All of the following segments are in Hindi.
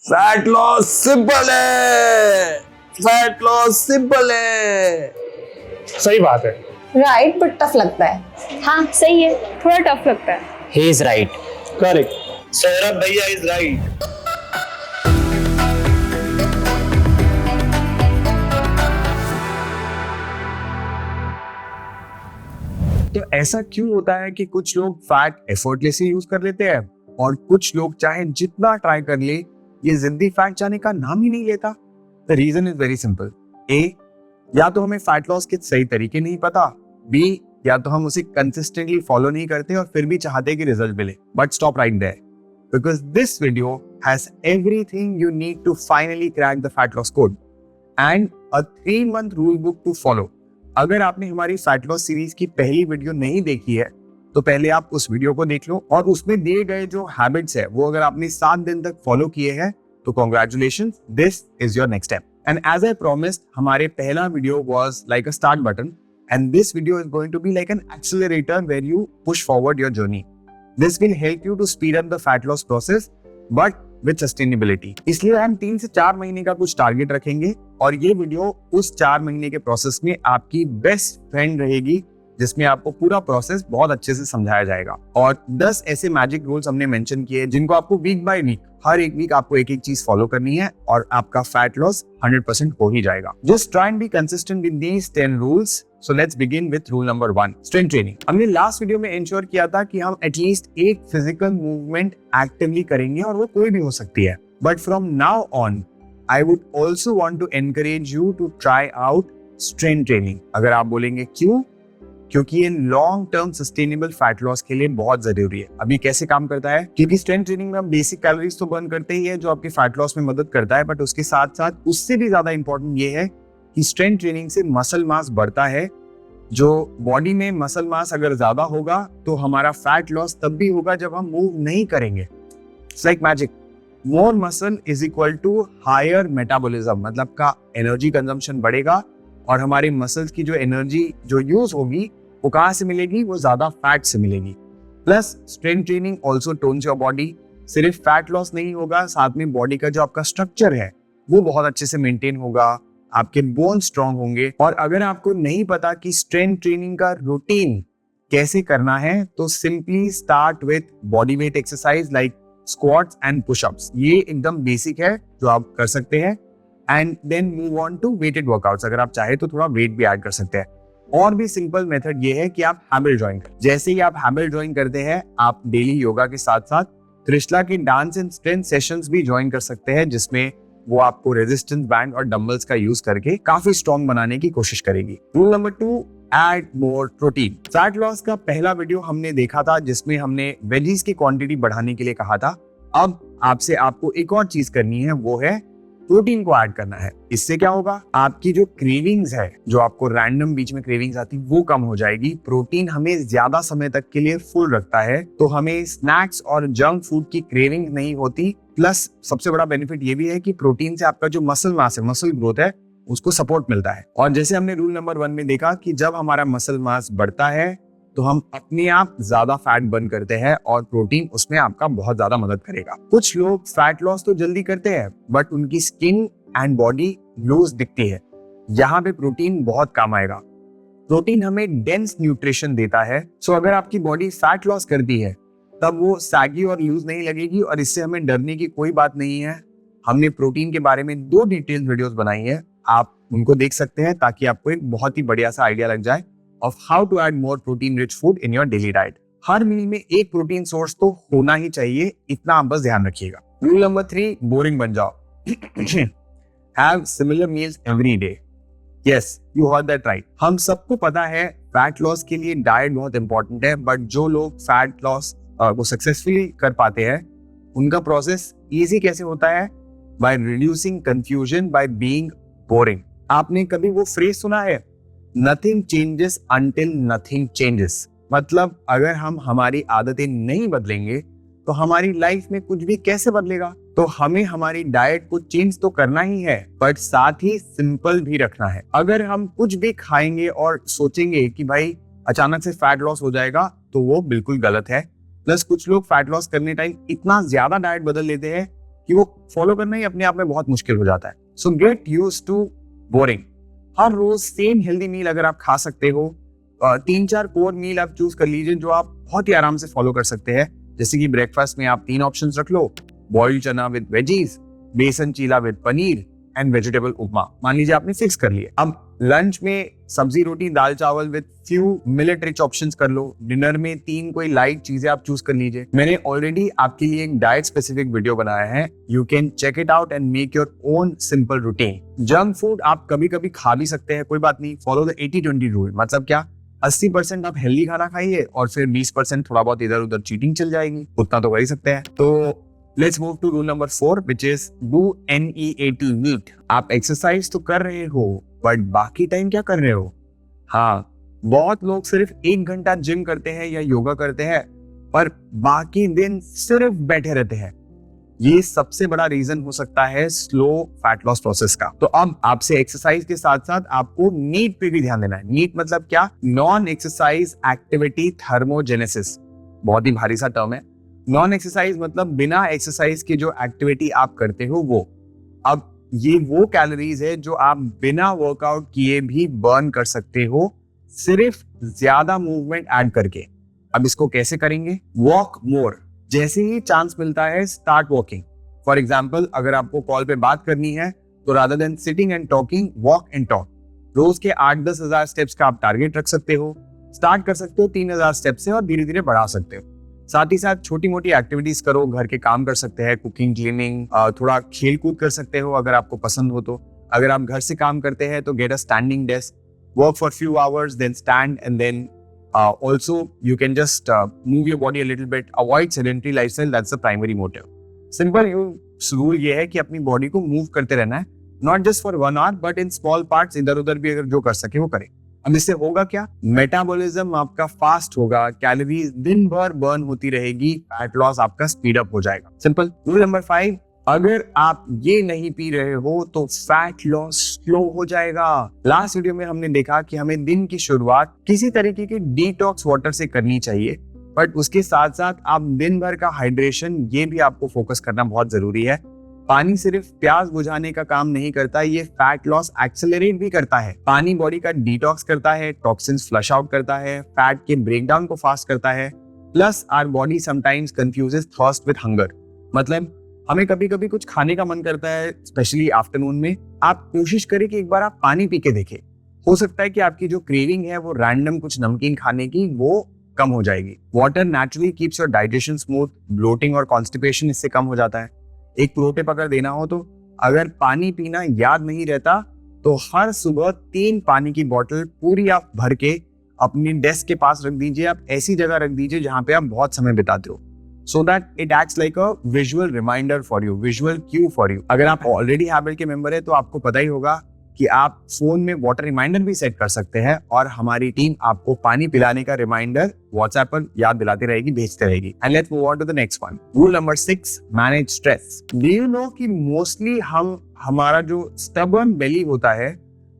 फैट लॉस सिंपल है, फैट लॉस सिंपल है। सही बात है। राइट बट टफ लगता है। हाँ सही है, थोड़ा टफ लगता है। He is right. Correct. Saurabh भैया इज राइट। तो ऐसा क्यों होता है कि कुछ लोग फैट एफर्टलेसली यूज कर लेते हैं और कुछ लोग चाहे जितना ट्राई कर ले ये जिंदगी फैट जाने का नाम ही नहीं लेता? The reason is very simple. ए, या तो हमें फैट लॉस के सही तरीके नहीं पता। बी, या तो हम उसे कंसिस्टेंटली फॉलो नहीं करते और फिर भी चाहते कि रिजल्ट मिले। But stop right there, because this video has everything you need to finally crack the fat loss code and a 3-month rule book to follow. अगर आपने हमारी फैट लॉस सीरीज की पहली वीडियो नहीं देखी है तो पहले आप उस वीडियो को देख लो और उसमें दिए गए जो हैबिट्स है वो अगर आपने 7 दिन तक फॉलो किए हैं तो congratulations, this is your next step. And as I promised, हमारे पहला video was like a start button and this video is going to be like an accelerator where you push forward your journey. This will help you to speed up the fat loss process but with sustainability. इसलिए हम 3 से 4 महीने का कुछ टारगेट रखेंगे और ये वीडियो उस 4 महीने के प्रोसेस में आपकी बेस्ट फ्रेंड रहेगी जिसमें आपको पूरा प्रोसेस बहुत अच्छे से समझाया जाएगा। और 10 ऐसे मैजिक रूल्स हमने मेंशन किए जिनको आपको वीक बाय वीक, हर एक वीक आपको एक एक चीज फॉलो करनी है और आपका फैट लॉस 100% हो ही जाएगा। Just try and be consistent with these 10 rules. So let's begin with rule number 1, strength training. हमने लास्ट वीडियो में इंश्योर किया था कि हम एटलीस्ट एक फिजिकल मूवमेंट एक्टिवली करेंगे और वो कोई भी हो सकती है। But from now on I would also want to encourage you to try out strength training. अगर आप बोलेंगे क्यों? क्योंकि ये long term sustainable fat loss के लिए बहुत जरूरी है। अभी कैसे काम करता है? क्योंकि स्ट्रेंथ ट्रेनिंग में हम बेसिक कैलोरीज तो बर्न करते ही है जो आपके फैट लॉस में मदद करता है, बट उसके साथ साथ उससे भी ज्यादा इंपॉर्टेंट ये है कि स्ट्रेंथ ट्रेनिंग से मसल मास बढ़ता है। जो बॉडी में मसल मास अगर ज्यादा होगा तो हमारा फैट लॉस तब भी होगा जब हम मूव नहीं करेंगे। It's like magic. More muscle is equal to higher metabolism, मतलब का एनर्जी कंजम्पशन बढ़ेगा और हमारे मसल्स की जो एनर्जी जो यूज होगी वो कहाँ से मिलेगी? वो ज्यादा फैट से मिलेगी। Plus strength training also tones your body. सिर्फ फैट लॉस नहीं होगा, साथ में बॉडी का जो आपका स्ट्रक्चर है वो बहुत अच्छे से मेंटेन होगा, आपके बोन स्ट्रांग होंगे। और अगर आपको नहीं पता कि स्ट्रेंथ ट्रेनिंग का रूटीन कैसे करना है तो simply start with body weight exercise like squats and pushups. ये एकदम बेसिक है जो आप कर सकते हैं and then move on to weighted workouts. अगर आप चाहे तो थोड़ा वेट भी ऐड कर सकते हैं। और भी सिंपल मेथड ये है कि आप हैमर ज्वाइन करें। जैसे ही आप हैमर ज्वाइन करते हैं आप डेली योगा के साथ साथ त्रिशला के डांस एंड स्ट्रेंथ सेशंस भी ज्वाइन कर सकते हैं जिसमें वो आपको रेजिस्टेंस बैंड और डंबल्स का यूज करके काफी स्ट्रॉन्ग बनाने की कोशिश करेगी। Rule number 2, add more protein. Fat loss का पहला वीडियो हमने देखा था जिसमें हमने वेजीज की क्वांटिटी बढ़ाने के लिए कहा था। अब आपसे आपको एक और चीज करनी है, वो है प्रोटीन को ऐड करना है। इससे क्या होगा? आपकी जो क्रेविंग्स है, जो आपको रैंडम बीच में क्रेविंग्स आती वो कम हो जाएगी। प्रोटीन हमें ज्यादा समय तक के लिए फुल रखता है तो हमें स्नैक्स और जंक फूड की क्रेविंग नहीं होती। प्लस सबसे बड़ा बेनिफिट ये भी है कि प्रोटीन से आपका जो मसल मास है, मसल ग्रोथ है, उसको सपोर्ट मिलता है। और जैसे हमने रूल नंबर 1 में देखा कि जब हमारा मसल मास बढ़ता है तो हम अपने आप ज्यादा फैट बर्न करते हैं और प्रोटीन उसमें आपका बहुत ज्यादा मदद करेगा। कुछ लोग फैट लॉस तो जल्दी करते हैं बट उनकी स्किन एंड बॉडी लूज दिखती है। यहाँ पे प्रोटीन बहुत काम आएगा। प्रोटीन हमें डेंस न्यूट्रिशन देता है। सो अगर आपकी बॉडी फैट लॉस करती है तब वो सैगी और लूज नहीं लगेगी और इससे हमें डरने की कोई बात नहीं है। हमने प्रोटीन के बारे में 2 डिटेल वीडियोस बनाई है, आप उनको देख सकते हैं ताकि आपको एक बहुत ही बढ़िया सा आइडिया लग जाए of how to add more protein rich food in your daily diet. हर मील में एक प्रोटीन सोर्स तो होना ही चाहिए, इतना आप बस ध्यान रखिएगा। रूल नंबर 3, बोरिंग बन जाओ। Have similar meals every day. Yes, you heard that right. हम सबको पता है फैट लॉस के लिए डाइट बहुत इंपॉर्टेंट है, बट जो लोग फैट लॉस को सक्सेसफुली कर पाते हैं उनका प्रोसेस इजी कैसे होता है? By reducing confusion by being boring. आपने कभी वो फ्रेज सुना है, Nothing changes until nothing changes। मतलब अगर हम हमारी आदतें नहीं बदलेंगे तो हमारी लाइफ में कुछ भी कैसे बदलेगा? तो हमें हमारी डाइट को चेंज तो करना ही है बट साथ ही सिंपल भी रखना है। अगर हम कुछ भी खाएंगे और सोचेंगे कि भाई अचानक से फैट लॉस हो जाएगा तो वो बिल्कुल गलत है। प्लस कुछ लोग फैट लॉस करने टाइम इतना ज्यादा डाइट बदल लेते हैं कि वो फॉलो करना ही अपने आप में बहुत मुश्किल हो जाता है। So get used to boring. हर रोज सेम हेल्दी मील अगर आप खा सकते हो, 3-4 कोर मील आप चूज कर लीजिए जो आप बहुत ही आराम से फॉलो कर सकते हैं। जैसे कि ब्रेकफास्ट में आप 3 ऑप्शंस रख लो, बॉइल्ड चना विद वेजीज, बेसन चीला विद पनीर एंड वेजिटेबल उपमा। मान लीजिए आपने फिक्स कर लिया। अब लंच में सब्जी रोटी दाल चावल with few millet rich options कर लो। डिनर में 3 कोई लाइट चीजें आप चूज कर लीजिए। मैंने ऑलरेडी आपके लिए एक डाइट स्पेसिफिक वीडियो बनाया है, you can check it out and make your own simple routine. Junk food आप कभी कभी खा भी सकते हैं, कोई बात नहीं। Follow the 80-20 rule. मतलब क्या, 80% आप हेल्दी खाना खाइए और फिर 20% थोड़ा बहुत इधर उधर चीटिंग चल जाएगी, उतना तो कर ही सकते हैं। तो let's move to rule number 4 which is do NEAT NEAT. आप एक्सरसाइज तो कर रहे हो बट बाकी टाइम क्या कर रहे हो? हाँ, बहुत लोग सिर्फ 1 घंटा जिम करते हैं या योगा करते हैं पर बाकी दिन सिर्फ बैठे रहते हैं। ये सबसे बड़ा रीजन हो सकता है स्लो फैट लॉस प्रोसेस का। तो अब आपसे एक्सरसाइज के साथ साथ आपको नीट पे भी ध्यान देना है। नीट मतलब क्या? Non exercise activity thermogenesis. बहुत ही भारी सा टर्म है। नॉन एक्सरसाइज मतलब बिना एक्सरसाइज के जो एक्टिविटी आप करते हो वो। अब ये वो कैलोरीज है जो आप बिना वर्कआउट किए भी बर्न कर सकते हो, सिर्फ ज्यादा मूवमेंट ऐड करके। अब इसको कैसे करेंगे? वॉक मोर। जैसे ही चांस मिलता है स्टार्ट वॉकिंग। फॉर एग्जाम्पल, अगर आपको कॉल पे बात करनी है तो rather than sitting and talking, walk and talk. रोज के 8-10 हजार स्टेप्स का आप टारगेट रख सकते हो। स्टार्ट कर सकते हो 3000 स्टेप से और धीरे धीरे बढ़ा सकते हो। साथ ही साथ छोटी मोटी एक्टिविटीज करो, घर के काम कर सकते हैं, कुकिंग, क्लीनिंग, थोड़ा खेल कूद कर सकते हो अगर आपको पसंद हो तो। अगर आप घर से काम करते हैं तो get a standing desk, work for few hours, then stand and then also you can just move your body a little bit, avoid sedentary lifestyle, that's the primary motive. Simple rule ये है कि अपनी बॉडी को मूव करते रहना है, not just for 1 hour but in small parts, इधर उधर भी अगर जो कर सके वो करे। अब इससे होगा क्या? मेटाबॉलिज्म आपका फास्ट होगा, कैलोरीज दिन भर बर्न होती रहेगी, फैट लॉस आपका स्पीड अप हो जाएगा। सिंपल। रूल नंबर 5, अगर आप ये नहीं पी रहे हो तो फैट लॉस स्लो हो जाएगा। लास्ट वीडियो में हमने देखा कि हमें दिन की शुरुआत किसी तरीके के डिटॉक्स वाटर से करनी चाहिए, बट उसके साथ साथ आप दिन भर का हाइड्रेशन ये भी आपको फोकस करना बहुत जरूरी है। पानी सिर्फ प्यास बुझाने का काम नहीं करता, ये फैट लॉस एक्सेलरेट भी करता है। पानी बॉडी का डिटॉक्स करता है, टॉक्सिन्स फ्लश आउट करता है, फैट के ब्रेकडाउन को फास्ट करता है। Plus our body sometimes confuses thirst with hunger. मतलब हमें कभी कभी कुछ खाने का मन करता है, स्पेशली आफ्टरनून में। आप कोशिश करें कि एक बार आप पानी पी के देखें। हो सकता है कि आपकी जो क्रेविंग है वो रैंडम कुछ नमकीन खाने की वो कम हो जाएगी। Water naturally keeps your digestion smooth, bloating और कॉन्स्टिपेशन इससे कम हो जाता है। एक प्रो टिप अगर देना हो तो अगर पानी पीना याद नहीं रहता तो हर सुबह 3 पानी की बोतल पूरी आप भर के अपनी डेस्क के पास रख दीजिए। आप ऐसी जगह रख दीजिए जहां पे आप बहुत समय बिताते हो, so that it acts like a visual reminder for you, visual cue for you. अगर आप ऑलरेडी हैबिट के मेंबर है तो आपको पता ही होगा कि आप फोन में वाटर रिमाइंडर भी सेट कर सकते हैं और हमारी टीम आपको पानी पिलाने का रिमाइंडर व्हाट्सएप पर याद दिलाती रहेगी, भेजते रहेगी। And let's move on to the next one. Rule number 6, manage stress. Do you know कि मोस्टली हमारा जो स्टबर्न बेली होता है,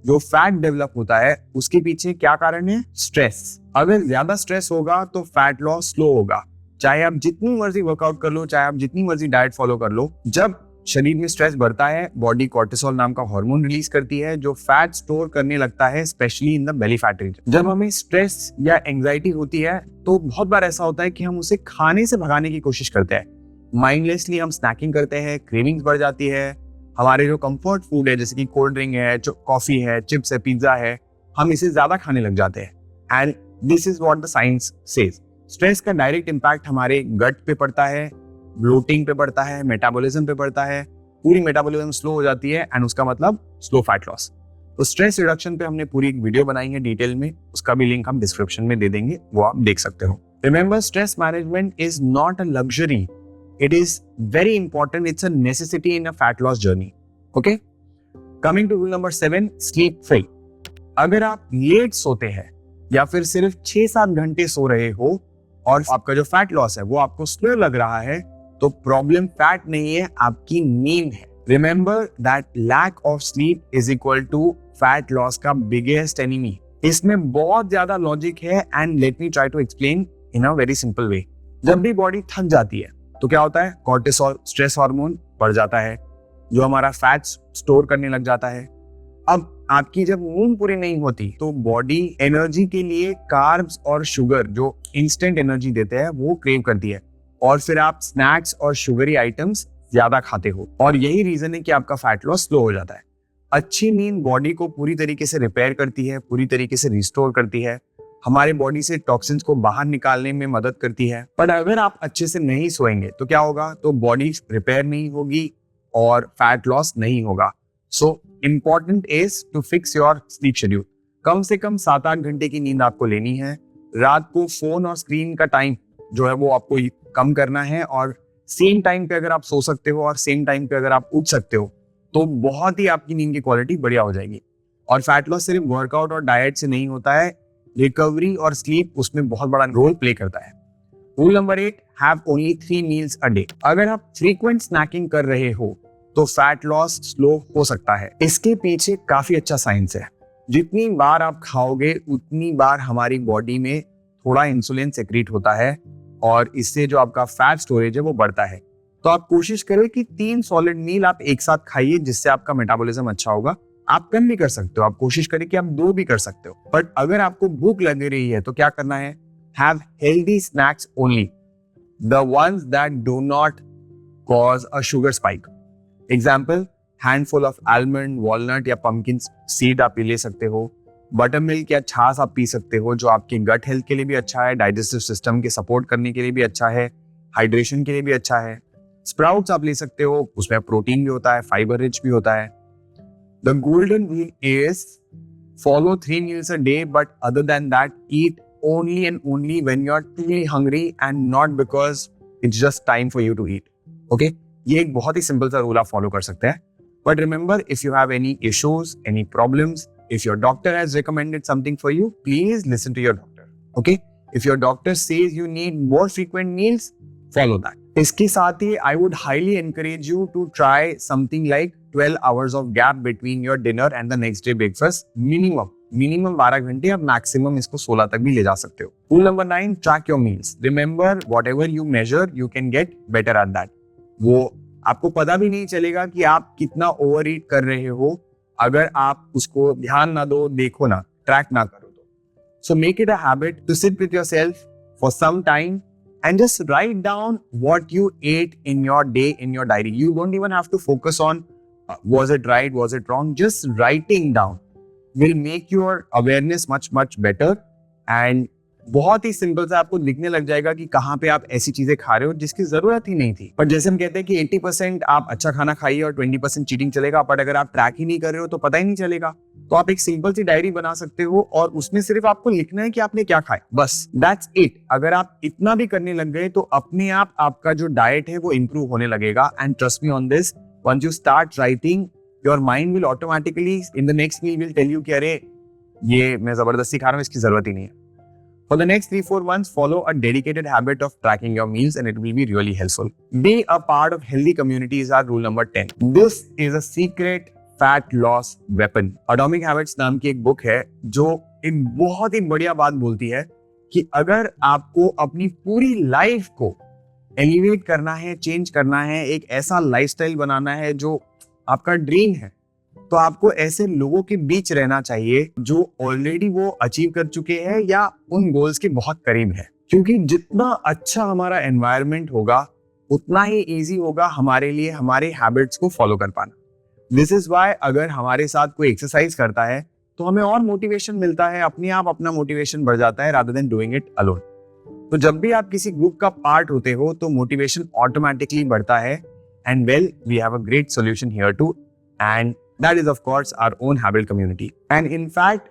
जो फैट डेवलप होता है, उसके पीछे क्या कारण है? स्ट्रेस। अगर ज्यादा स्ट्रेस होगा तो फैट लॉस स्लो होगा। चाहे आप जितनी मर्जी वर्कआउट कर लो, चाहे आप जितनी मर्जी डाइट फॉलो कर लो, जब शरीर में स्ट्रेस बढ़ता है बॉडी कॉर्टिसोल नाम का हार्मोन रिलीज करती है जो फैट स्टोर करने लगता है, specially in the belly fat region. जब हमें स्ट्रेस या एंजाइटी होती है तो बहुत बार ऐसा होता है कि हम उसे खाने से भगाने की कोशिश करते हैं। माइंडलेसली हम स्नैकिंग करते हैं, क्रेविंग्स बढ़ जाती है। हमारे जो कंफर्ट फूड है जैसे कि कोल्ड ड्रिंक है, कॉफी है, चिप्स है, पिज्जा है, हम इसे ज्यादा खाने लग जाते हैं। And this is what the science says. Stress का डायरेक्ट इम्पैक्ट हमारे गट पे पड़ता है, ब्लोटिंग पे पड़ता है, मेटाबॉलिज्म पे पड़ता है। पूरी मेटाबॉलिज्म स्लो हो जाती है एंड उसका मतलब स्लो फैट लॉस। तो स्ट्रेस रिडक्शन पे हमने पूरी एक वीडियो बनाई है डिटेल में, उसका भी लिंक हम डिस्क्रिप्शन में दे देंगे, वो आप देख सकते हो। Remember, stress management is not a luxury, it is very important, it's a necessity in a fat loss journey. Okay, coming to rule number 7, sleep free. अगर आप लेट सोते हैं या फिर सिर्फ 6-7 घंटे सो रहे हो और आपका जो फैट लॉस है वो आपको स्लो लग रहा है तो प्रॉब्लम फैट नहीं है, आपकी नींद है। Remember that lack of sleep is equal to fat loss का बिगेस्ट एनिमी। इसमें बहुत ज्यादा लॉजिक है and let me try to explain in a very simple way. जब भी बॉडी थक जाती है तो क्या होता है? कॉर्टिसोल स्ट्रेस हार्मोन बढ़ जाता है, जो हमारा फैट्स स्टोर करने लग जाता है। अब आपकी जब नींद पूरी नहीं होती तो बॉडी एनर्जी के लिए कार्ब्स और शुगर जो इंस्टेंट एनर्जी देते हैं वो क्रेव करती है, और फिर आप स्नैक्स और शुगरी आइटम्स ज्यादा खाते हो, और यही रीजन है कि आपका फैट लॉस स्लो हो जाता है। अच्छी नींद बॉडी को पूरी तरीके से रिपेयर करती है, पूरी तरीके से रिस्टोर करती है, हमारे बॉडी से टॉक्सिन्स को बाहर निकालने में मदद करती है। पर अगर आप अच्छे से नहीं सोएंगे तो क्या होगा, तो बॉडी रिपेयर नहीं होगी और फैट लॉस नहीं होगा। So important is to fix your sleep schedule. कम से कम 7-8 घंटे की नींद आपको लेनी है। रात को फोन और स्क्रीन का टाइम जो है वो आपको कम करना है, और सेम टाइम पे अगर आप सो सकते हो और सेम टाइम पे अगर आप उठ सकते हो तो बहुत ही आपकी नींद की क्वालिटी बढ़िया हो जाएगी। और फैट लॉस सिर्फ वर्कआउट और डाइट से नहीं होता है, रिकवरी और स्लीप उसमें बहुत बड़ा रोल प्ले करता है। Rule number 8, have only 3 meals a day. अगर आप फ्रीक्वेंट स्नैकिंग कर रहे हो तो फैट लॉस स्लो हो सकता है। इसके पीछे काफी अच्छा साइंस है। जितनी बार आप खाओगे उतनी बार हमारी बॉडी में थोड़ा इंसुलिन सेक्रीट होता है, और इससे जो आपका फैट स्टोरेज है वो बढ़ता है। तो आप कोशिश करें कि 3 सॉलिड मील आप एक साथ खाइए, जिससे आपका मेटाबॉलिज्म अच्छा होगा। आप कम भी कर सकते हो, आप कोशिश करें कि आप 2 भी कर सकते हो। बट अगर आपको भूख लग रही है तो क्या करना है, have healthy snacks only, the ones that do not cause a sugar spike. Example, handful of almond, walnut या पंपकिन सीड आप ले सकते हो। बटर मिल्क या छाछ आप पी सकते हो, जो आपके गट हेल्थ के लिए भी अच्छा है, डाइजेस्टिव सिस्टम के सपोर्ट करने के लिए भी अच्छा है, हाइड्रेशन के लिए भी अच्छा है। स्प्राउट्स आप ले सकते हो, उसमें प्रोटीन भी होता है, फाइबर रिच भी होता है। The golden rule is follow 3 meals a day, but other than that, eat only and only when you are truly hungry and not because it's just time for you to eat. Okay? ये एक बहुत ही सिंपल सा रूल आप फॉलो कर सकते हैं। But remember, if you have any issues, any problems, if your doctor has recommended something for you, please listen to your doctor. Okay? If your doctor says you need more frequent meals, follow that. इसके साथ ही I would highly encourage you to try something like 12 hours of gap between your dinner and the next day breakfast. Minimum 12 घंटे, अब maximum इसको 16 तक भी ले जा सकते हो। Rule number 9, track your meals. Remember, whatever you measure, you can get better at that. वो आपको पता भी नहीं चलेगा कि आप कितना ओवर ईट कर रहे हो अगर आप उसको ध्यान ना दो, देखो ना, ट्रैक ना करो तो। So make it a habit to sit with yourself for some time and just write down what you ate in your day in your diary. You don't even have to focus on was it right, was it wrong. Just writing down will make your awareness much better, and बहुत ही सिंपल से आपको लिखने लग जाएगा कि कहाँ पे आप ऐसी चीजें खा रहे हो जिसकी जरूरत ही नहीं थी। पर जैसे हम कहते हैं कि 80% आप अच्छा खाना खाइए और 20% चीटिंग चलेगा, बट अगर आप ट्रैक ही नहीं कर रहे हो तो पता ही नहीं चलेगा। तो आप एक सिंपल सी डायरी बना सकते हो और उसमें सिर्फ आपको लिखना है कि आपने क्या खाया, बस दैट्स इट। अगर आप इतना भी करने लग गए तो अपने आप आपका जो डाइट है वो इंप्रूव होने लगेगा। And trust me on this, once you start writing, your mind will automatically in the next meal will tell you कि अरे ये मैं जबरदस्ती खा रहा हूँ, इसकी जरूरत ही नहीं है। For the next 3-4 months, follow a dedicated habit of tracking your meals, and it will be really helpful. Be a part of healthy communities are rule number 10. This is a secret fat loss weapon. Atomic Habits नाम की एक बुक है जो एक बहुत ही बढ़िया बात बोलती है कि अगर आपको अपनी पूरी लाइफ को एलिवेट करना है, चेंज करना है, एक ऐसा लाइफस्टाइल बनाना है जो आपका ड्रीम है, तो आपको ऐसे लोगों के बीच रहना चाहिए जो ऑलरेडी वो अचीव कर चुके हैं या उन गोल्स के बहुत करीब है। क्योंकि जितना अच्छा हमारा एनवायरनमेंट होगा उतना ही इजी होगा हमारे लिए हमारे हैबिट्स को फॉलो कर पाना। दिस इज व्हाई अगर हमारे साथ कोई एक्सरसाइज करता है तो हमें और मोटिवेशन मिलता है, अपने आप अपना मोटिवेशन बढ़ जाता है rather than doing it alone. तो जब भी आप किसी ग्रुप का पार्ट होते हो तो मोटिवेशन ऑटोमेटिकली बढ़ता है। And well, we have a great solution here too, and that is of course our own habit community. And in fact,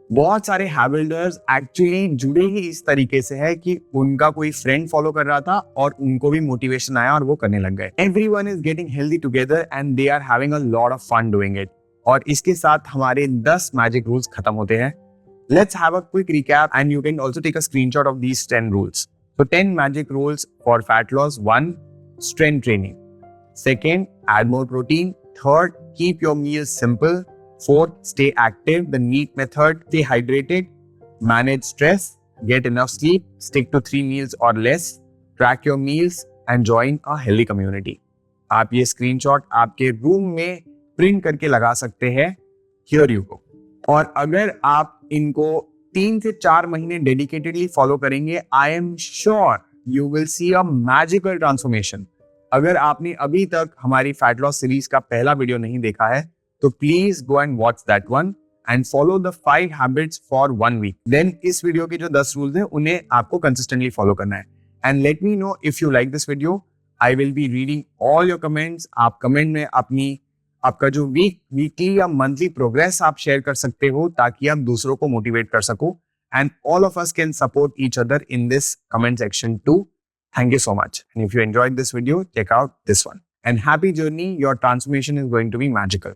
बहुत सारे हैबिल्डर्स एक्चुअली जुड़े ही इस तरीके से है कि उनका कोई फ्रेंड फॉलो कर रहा था और उनको भी मोटिवेशन आया और वो करने लग गए। Everyone is getting healthy together and they are having a lot of fun doing it. और इसके साथ हमारे 10 मैजिक रूल्स खत्म होते हैं। Let's have a quick recap and you can also take a screenshot of these 10 rules. So 10 magic rules for fat loss. 1, strength training. 2nd, add more protein. 3rd, keep your meals simple. 4th, stay active, the NEAT method. Stay hydrated, manage stress, get enough sleep, stick to 3 meals or less, track your meals, and join a healthy community. आप ये स्क्रीनशॉट आपके रूम में प्रिंट करके लगा सकते हैं। Here you go. और अगर आप इनको 3 से 4 महीने डेडिकेटेडली फॉलो करेंगे, I am sure you will see a magical transformation. अगर आपने अभी तक हमारी फैट लॉस सीरीज का पहला वीडियो नहीं देखा है तो please go and watch that one and follow the 5 habits for 1 week. Then इस वीडियो के जो 10 रूल्स हैं उन्हें आपको कंसिस्टेंटली फॉलो करना है। And let me know if you like this video. I will be reading all your comments. आप कमेंट में आपका जो वीकली या मंथली प्रोग्रेस आप शेयर कर सकते हो ताकि आप दूसरों को मोटिवेट कर सको। And all of us can support each other in this comment section two. Thank you so much. And if you enjoyed this video, check out this one. And happy journey. Your transformation is going to be magical.